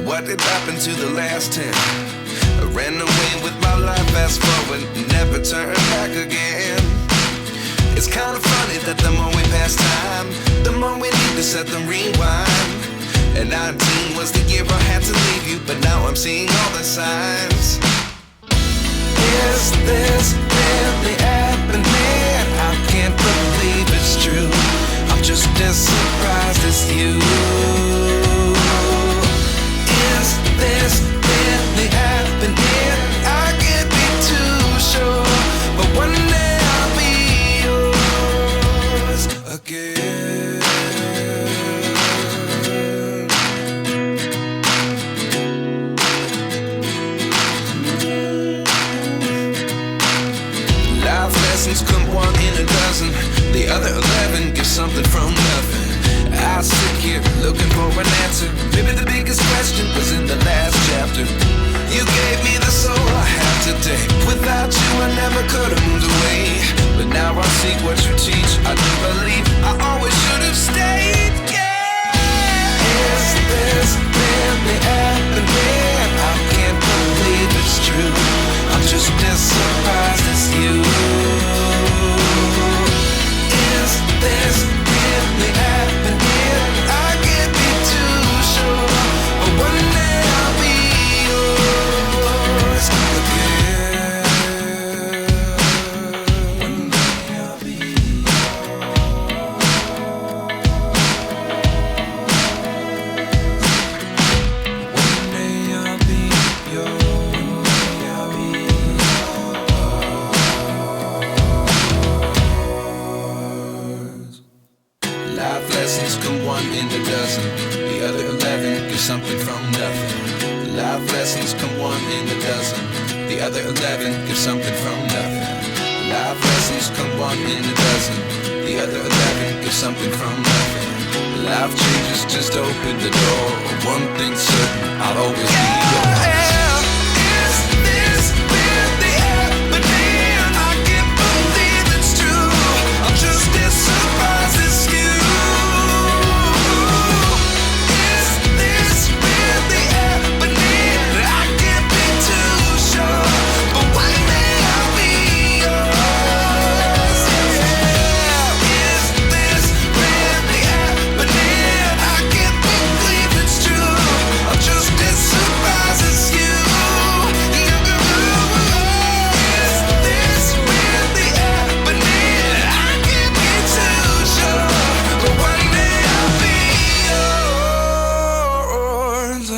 What did happen to the last 10? I ran away with my life, fast forward, never turn back again. It's kind of funny that the more we pass time, the more we need to set the rewind. And 19 was the year I had to leave you, but now I'm seeing all the signs. Is this really happening? I can't believe it's true. I'm just as surprised as you. Is this really happening? I can't be too sure, but one day I'll be yours again. Life lessons come one in a dozen. The other 11 give something from nothing. I sit here looking for an answer. Maybe the biggest question was in the last chapter. You gave me the soul I have today. Without you I never could have moved away. But now I see what you teach. I do believe I always should have stayed. Yeah. Is this really happening? I can't believe it's true. I'm just as surprised as you. Is this really happening? I can't be too sure, but one day I'll be yours again. One day I'll be One day I'll be yours. I'll be yours. Life lessons come one in a dozen. The other 11 give something from nothing. Life lessons come one in a dozen. The other 11 give something from nothing. Life lessons come one in a dozen. The other 11 give something from nothing. Life changes, just open the door. One thing's certain, I'll always be yours. Is this really happening? I can't believe it's true. I'm just as surprised as you. Is this really happening? I can't be too sure, but one day I'll be yours. Yeah. Is this really happening? I can't believe it's true. I'm just as surprised as you. Is this really happening? I can't be too sure, but one day I'll be yours.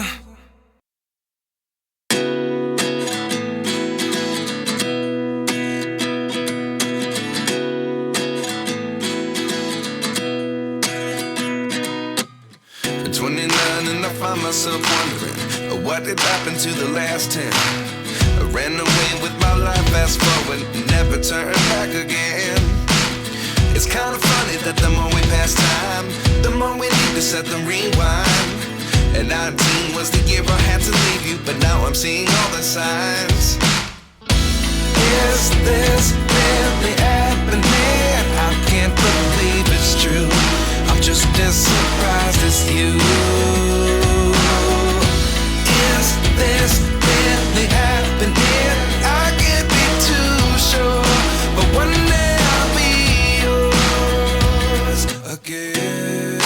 29 and I find myself wondering, what did happen to the last 10? I ran away with my life, fast forward, never turn back again. It's kind of funny that the more we pass time, the more we need to set the rewind. And 19 was the year I had to leave you, but now I'm seeing all the signs. Is this really happening? I can't believe it's true. I'm just as surprised as you. Is this really happening? I can't be too sure, but one day I'll be yours again.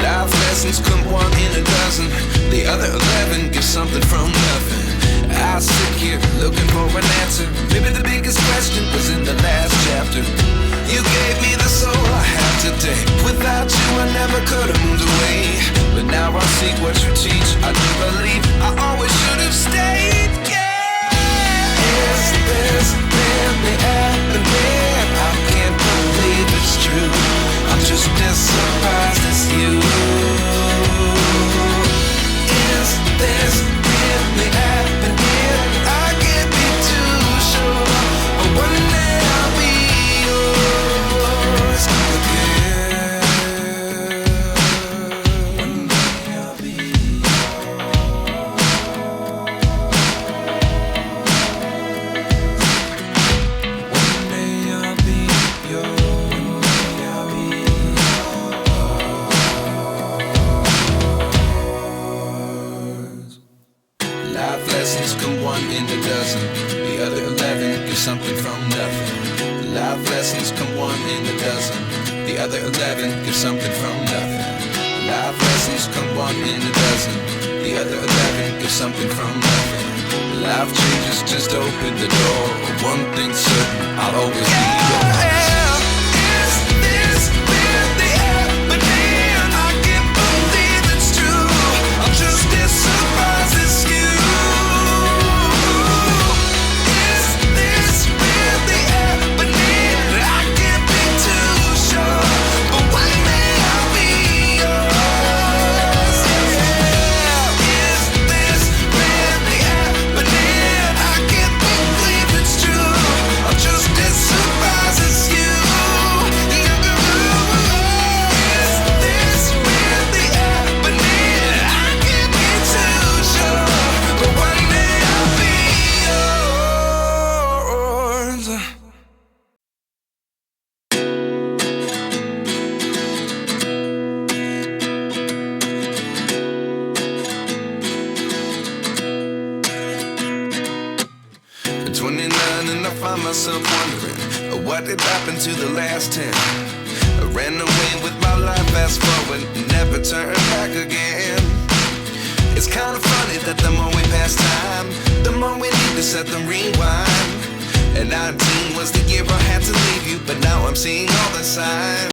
Life lessons come one in a dozen. The other 11 give something from nothing. I sit here looking for an answer. Maybe the biggest question was in the last chapter. You gave me the soul I have today. Without you I never could have moved away. But now I see what you teach. I do believe I always should have stayed. Yeah. Is this really happening? I can't believe it's true. I'm just as surprised as you. Is this really happening? I can't be too sure, but one day I'll be yours again. One day I'll be yours. something from nothing. Life lessons come one in a dozen. The other 11 give something from nothing. Life lessons come one in a dozen. The other 11 give something from nothing. Life changes just open the door. One thing's certain, I'll always be yours. Is this really happening? I can't believe it's true. I'm just as surprised as you. Is this really happening? I can't be too sure, but one day I'll be yours. Is this really happening? I can't believe it's true. I'm just as surprised as you. Is this really happening? I can't be too sure, but one day I'll be yours. At 29 and I find myself wondering what did happen to the last 10. I ran away with my life, fast forward, never turn back again. It's kind of funny that the more we pass time, the more we need to set them rewind. And 19 was the year I had to leave you, but now I'm seeing all the signs.